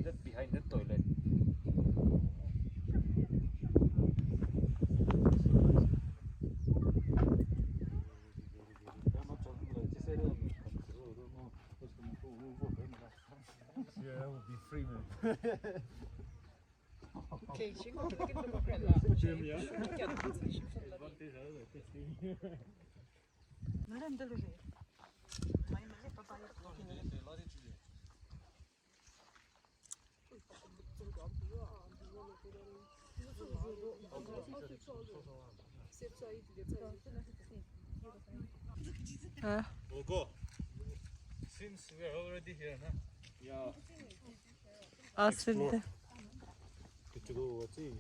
Just behind the toilet. Yeah, that would be free, man. Okej, sigur că când după creda. Nu le-am deložit. Mai mele papaia. We'll go. Since we're already here, huh? Yeah. Aslında. Good to go. What's it?